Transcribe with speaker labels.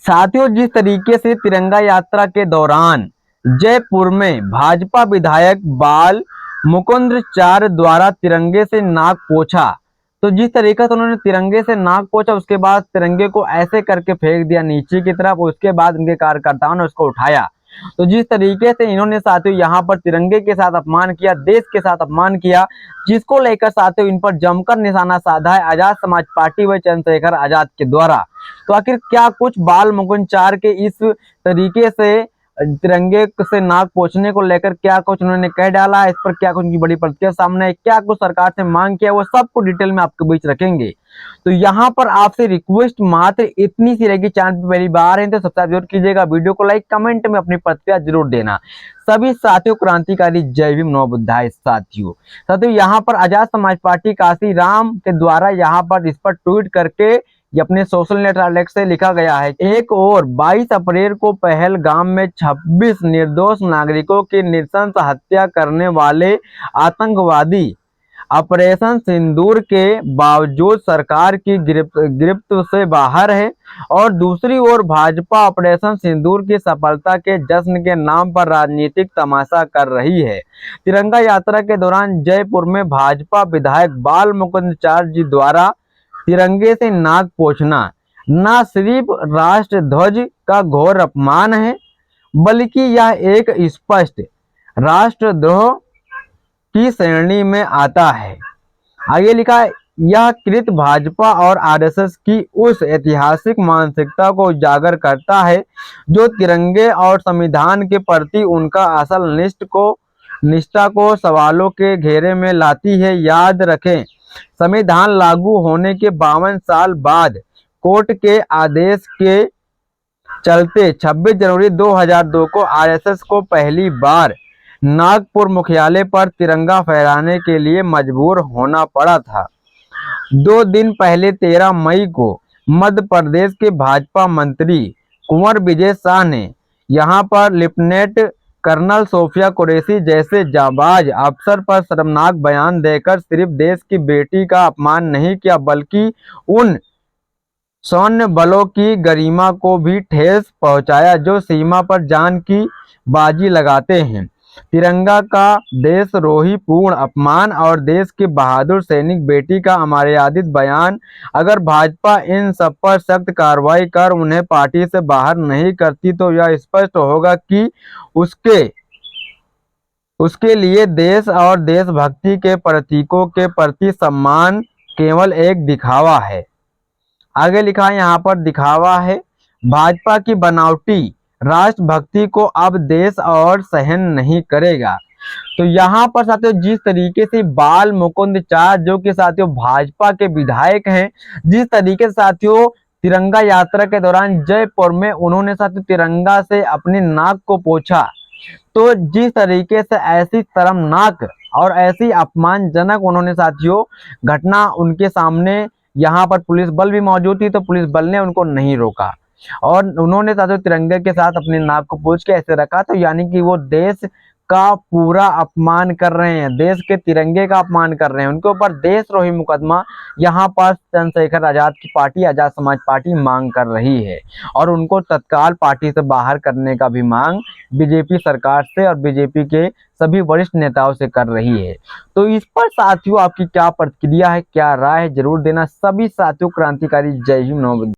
Speaker 1: साथियों, जिस तरीके से तिरंगा यात्रा के दौरान जयपुर में भाजपा विधायक बाल मुकुंद चार द्वारा तिरंगे से नाक पोंछा, तो जिस तरीके से उन्होंने तिरंगे से नाक पोंछा, उसके बाद तिरंगे को ऐसे करके फेंक दिया नीचे की तरफ, उसके बाद उनके कार्यकर्ताओं ने उसको उठाया। तो जिस तरीके से इन्होंने साथियों यहाँ पर तिरंगे के साथ अपमान किया, देश के साथ अपमान किया, जिसको लेकर साथियों इन पर जमकर निशाना साधा है आजाद समाज पार्टी व चंद्रशेखर आजाद के द्वारा। तो आखिर क्या कुछ बाल मुकुंद चार के इस तरीके से तिरंगे से नाक पोंछने को लेकर क्या कुछ उन्होंने कह डाला है, इस पर क्या कुछ उनकी बड़ी प्रतिक्रिया सामने है, क्या कुछ सरकार से मांग किया, वो सब कुछ डिटेल में आपके बीच रखेंगे। तो यहाँ पर आपसे रिक्वेस्ट मात्र इतनी सी रहेगी, चैनल पर पहली बार है तो सब्सक्राइब जरूर कीजिएगा, वीडियो को लाइक, कमेंट में अपनी प्रतिक्रिया जरूर देना। सभी साथियों क्रांतिकारी जय भीम नमो बुद्धाय। साथियों यहाँ पर आजाद समाज पार्टी काशी राम के द्वारा यहाँ पर इस पर ट्वीट करके ये अपने सोशल नेटवर्क से लिखा गया है। एक और 22 अप्रैल को पहलगाम में 26 निर्दोष नागरिकों की नृशंस हत्या करने वाले आतंकवादी ऑपरेशन सिंदूर के बावजूद सरकार की गिरफ्त से बाहर है, और दूसरी ओर भाजपा ऑपरेशन सिंदूर की सफलता के जश्न के नाम पर राजनीतिक तमाशा कर रही है। तिरंगा यात्रा के दौरान जयपुर में भाजपा विधायक बाल मुकुंद चार जी द्वारा तिरंगे से नाक पोंछना न सिर्फ राष्ट्र ध्वज का घोर अपमान है, बल्कि यह एक स्पष्ट राष्ट्रद्रोह की श्रेणी में आता है। आगे लिखा है, यह कृत्य भाजपा और आरएसएस की उस ऐतिहासिक मानसिकता को उजागर करता है जो तिरंगे और संविधान के प्रति उनका असल निष्ठा को सवालों के घेरे में लाती है। याद रखें, संविधान लागू होने के 52 साल बाद कोर्ट के आदेश के चलते 26 जनवरी 2002 को आरएसएस को पहली बार नागपुर मुख्यालय पर तिरंगा फहराने के लिए मजबूर होना पड़ा था। 2 दिन पहले 13 मई को मध्य प्रदेश के भाजपा मंत्री कुंवर विजय शाह ने यहां पर लेफ्टिनेंट कर्नल सोफिया कुरैशी जैसे जाबाज अफसर पर शर्मनाक बयान देकर सिर्फ देश की बेटी का अपमान नहीं किया, बल्कि उन सैन्य बलों की गरिमा को भी ठेस पहुंचाया जो सीमा पर जान की बाजी लगाते हैं। तिरंगा का देशद्रोही पूर्ण अपमान और देश के बहादुर सैनिक बेटी का अमर्यादित बयान, अगर भाजपा इन सब पर सख्त कार्रवाई कर उन्हें पार्टी से बाहर नहीं करती तो यह स्पष्ट होगा कि उसके लिए देश और देशभक्ति के प्रतीकों के प्रति सम्मान केवल एक दिखावा है। आगे लिखा है यहाँ पर, दिखावा है। भाजपा की बनावटी राष्ट्रभक्ति को अब देश और सहन नहीं करेगा। तो यहाँ पर साथियों जिस तरीके से बाल मुकुंद चार जो कि साथियों भाजपा के विधायक हैं, जिस तरीके से साथियों तिरंगा यात्रा के दौरान जयपुर में उन्होंने साथियों तिरंगा से अपनी नाक को पोंछा, तो जिस तरीके से ऐसी शर्मनाक और ऐसी अपमानजनक उन्होंने साथियों घटना उनके सामने, यहाँ पर पुलिस बल भी मौजूद थी तो पुलिस बल ने उनको नहीं रोका और उन्होंने साथियों तिरंगे के साथ अपनी नाक को पोंछ के ऐसे रखा, तो यानी कि वो देश का पूरा अपमान कर रहे हैं, देश के तिरंगे का अपमान कर रहे हैं। उनके ऊपर देशद्रोही मुकदमा यहाँ पर चंद्रशेखर आजाद की पार्टी आजाद समाज पार्टी मांग कर रही है और उनको तत्काल पार्टी से बाहर करने का भी मांग बीजेपी सरकार से और बीजेपी के सभी वरिष्ठ नेताओं से कर रही है। तो इस पर साथियों आपकी क्या प्रतिक्रिया है, क्या राय है, जरूर देना। सभी साथियों क्रांतिकारी जय हिंद नमो बुद्धाय।